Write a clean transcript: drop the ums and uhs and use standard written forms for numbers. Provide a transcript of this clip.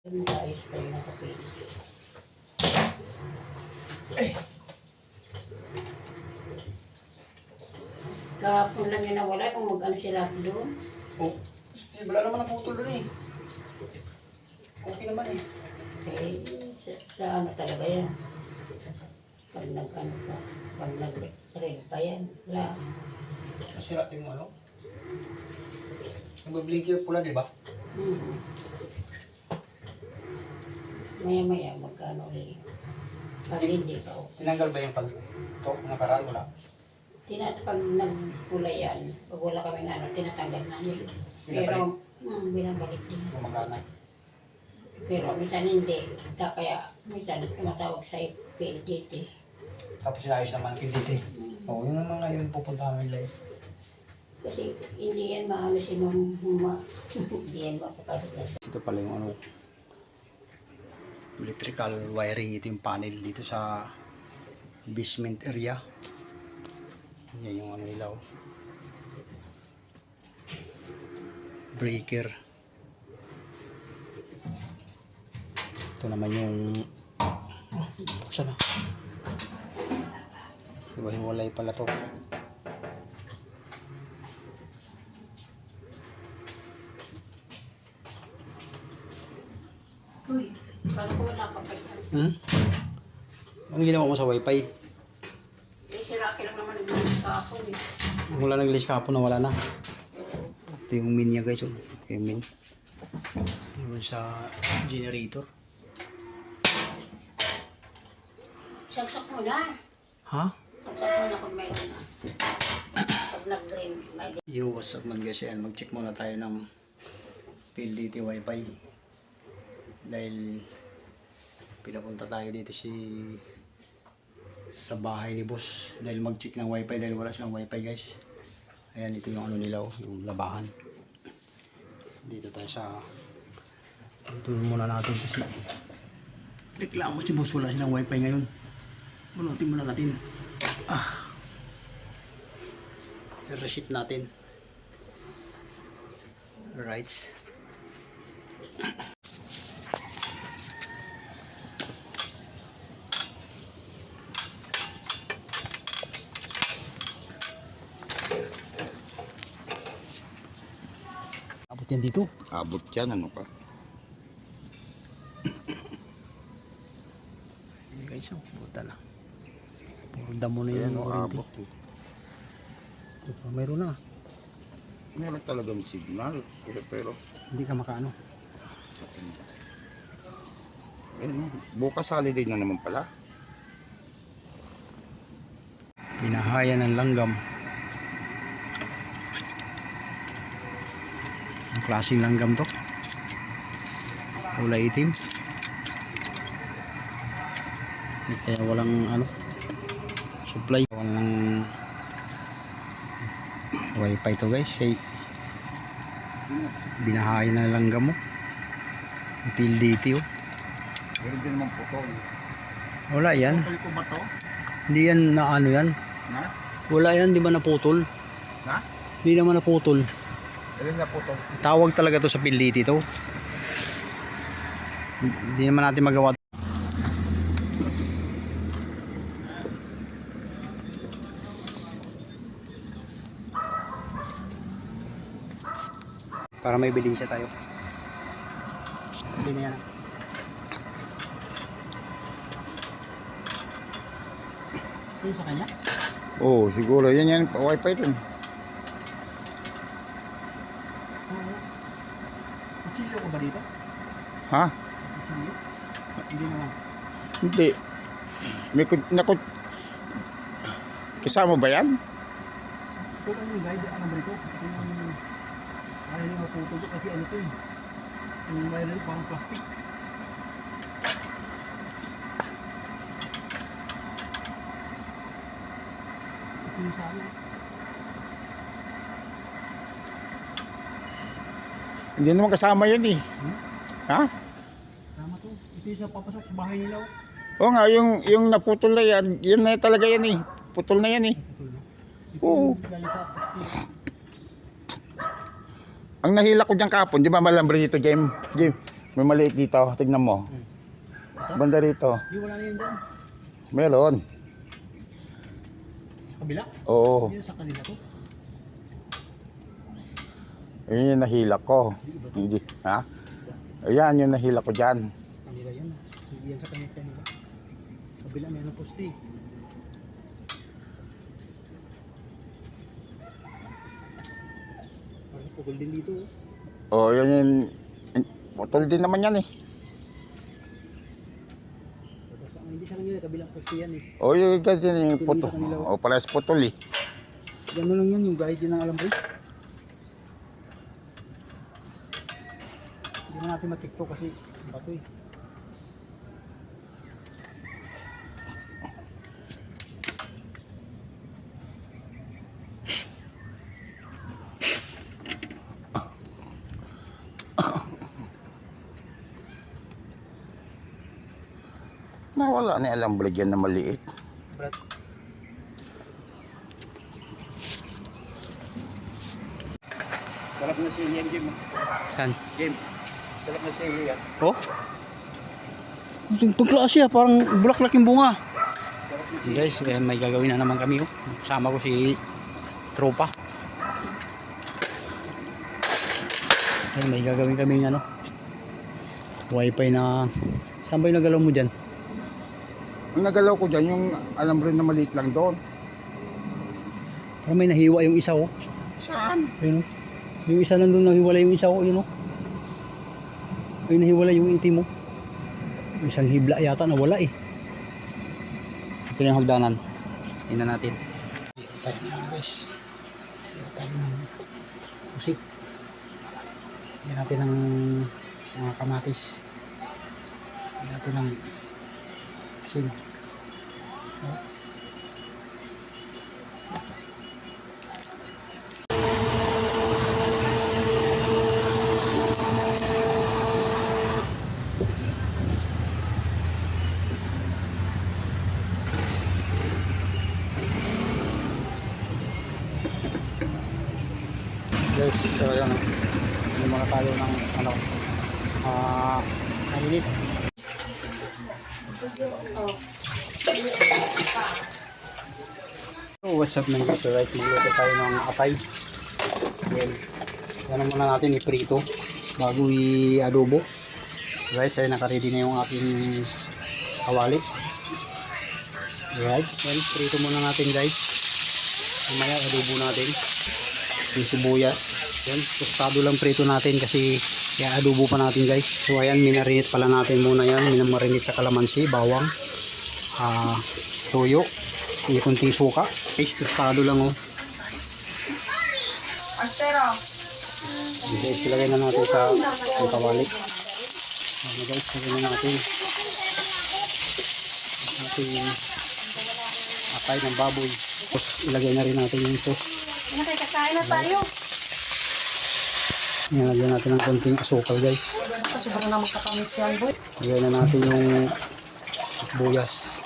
Ayos pa yung kapil. Kahapon lang yun nawala nung mag-ano sila doon. Oh, wala naman naputol doon eh. Okay naman eh. Eh, sa ano talaga yan. Pag nag-ano pa, pag nag-trail pa yan. Wala. Nasira yung ano. Nagbablink pula, di ba? Maya-maya magkano rin. Pag hindi ka okay. Tinanggal ba yung pag ito, nakaraan wala? Pag nagkulay yan, pag wala kaming ano, tinatanggal namin. Pero, binabalik din. Gumagana. Pero minsan hindi. Kaya minsan tumatawag sa PLDT. Tapos sinayos naman ang PDT. Oo, yun ang mga yun pupuntahan nila eh. Kasi hindi yan maano si Mama. Hindi yan mapakalitan. Ito pala yung ano, electrical wiring. Ito yung panel dito sa basement area. Yan yung ano nila oh. Breaker. Ito naman yung buksan na. Diba hiwalay pala to. Uy, kala ko wala ka pa yan. Ano ginawa mo sa wifi? Eh, si Rocky lang naman nag-mask kahapon eh. Wala nag-list kahapon na wala na. Ito yung min niya guys. Yung min. Yung sa generator. Saksak mo na. Ha? Saksak mo na kung meron na. Pag nag-green, may Yo, what's up man guys? Yan, mag-check muna tayo ng PLDT wifi. Dahil pinapunta tayo dito sa bahay ni boss. Dahil mag-check ng wifi dahil wala silang wifi guys. Ayan, ito yung ano nila oh, yung labahan. Dito tayo sa tulong muna natin kasi reklamo si boss, wala silang wifi ngayon. Bunutin muna natin. I-reset natin. Right. Abot yan dito. Abot yan, ano pa? Guys, oh, buta na. Puro damo na Ayan, yung o, kuryente. abot eh. Ito pa, mayroon na. Meron talagang signal. Pero Hindi ka makaano. bukas holiday na naman pala. Pinahaya ng langgam. Ang klaseng langgam to. Kulay itim. Kaya walang ano supply. Walang wifi to guys. Kaya binahaya ng langgam mo. Ang PLDT oh. Meron din naman putol. Wala yan. Putol ko ba to? Hindi yan na ano yan. Na? Wala yan, di ba naputol? Na? Hindi naman naputol. Meron na putol. Tawag talaga to sa PLDT to. Hindi naman natin magawa. Para may ebidensya tayo. Hindi na yan. Ito yung sa kanya? Oo, siguro. Yan, wifi dun. Oo. Kutsilyo ko ba dito? Ha? Kutsilyo? Hindi naman. Hindi. May kasama ba yan? Ito lang yung guide. Ano ba ito? Ito yung ayaw yung maputol kasi ano ito eh. Yung mayroon yung parang plastic. Ito yung sa ano. Hindi naman kasama yan eh. Ha? Tama to. Ito yung sa papasok sa bahay nila. Oo nga, yung naputol na yan. Yan na talaga yan eh. Putol na yan eh. Ito Oo. yung galing sa plastic. Ang nahila ko dyan kahapon, di ba malambre dito, Jem? May maliit dito. Tignan mo. Ito? Banda rito. Yung wala na yun dyan. Meron. Kabila? Oo. Yun sa kanila to. Yun yung nahila ko. Hindi. Ha? Ayan yung nahila ko dyan. Kanila yun. Hindi yan sa kanila. Kabila meron poste. Parang pukul din dito. Oo, yun yung... Putol din naman yan eh. Hindi sa kanila, kabilang poste yan eh. Oo, yung ganyan yung putol. Oo, parehas putol eh. Gano'n lang yan, yung gahit din ng alambre. Hindi na natin matikto kasi bato eh. Nawala na alam dyan na maliit. Brad. Sarap na siya yan, Jim. Saan? Jim, sarap na siya yan. Oh? Itong pagklase ah, parang bulaklak yung bunga. Guys, may gagawin na naman kami oh. Sama ko si tropa. Ay, may gagawin kami ano. Wifi na... Saan ba yung nagalaw mo dyan? Ang nagalaw ko dyan, yung alambre na maliit lang doon. Parang may nahiwa yung isa oh. Saan? Ayun oh. Yung isa nandun nahiwala yung isa oh. Yun oh. Ayun nahiwala yung itim oh. Isang hibla yata nawala eh. Ito na yung hagdanan. Tingnan natin. Tayo na guys. Tayo ng musik. Tingnan natin ng mga kamatis. Tingnan natin ng asin. Oh. Guys, so yun, hindi muna tayo ng ano, mainit. So what's up man guys, so guys, magluto tayo ng atay. Yan, yan muna natin iprito bago i-adobo. So guys, ay nakaready na yung aking kawali. Right, yan, prito muna natin guys. Mamaya adobo natin. Yung sibuyas. Yan, tostado lang prito natin kasi i-adobo pa natin guys. So ayan, minarinate pala natin muna yan. Minamarinate sa kalamansi, bawang, toyo, yung kunting suka. Guys, tostado lang oh. Guys, ilagay na natin sa kawali. Ano guys, ilagay na natin ating atay ng baboy. Tapos ilagay na rin natin yung sauce. Kain na tayo. Nilagyan natin ng konting asukal guys. Sobrang na magkatamis yan, boy. Lagyan na natin yung buyas.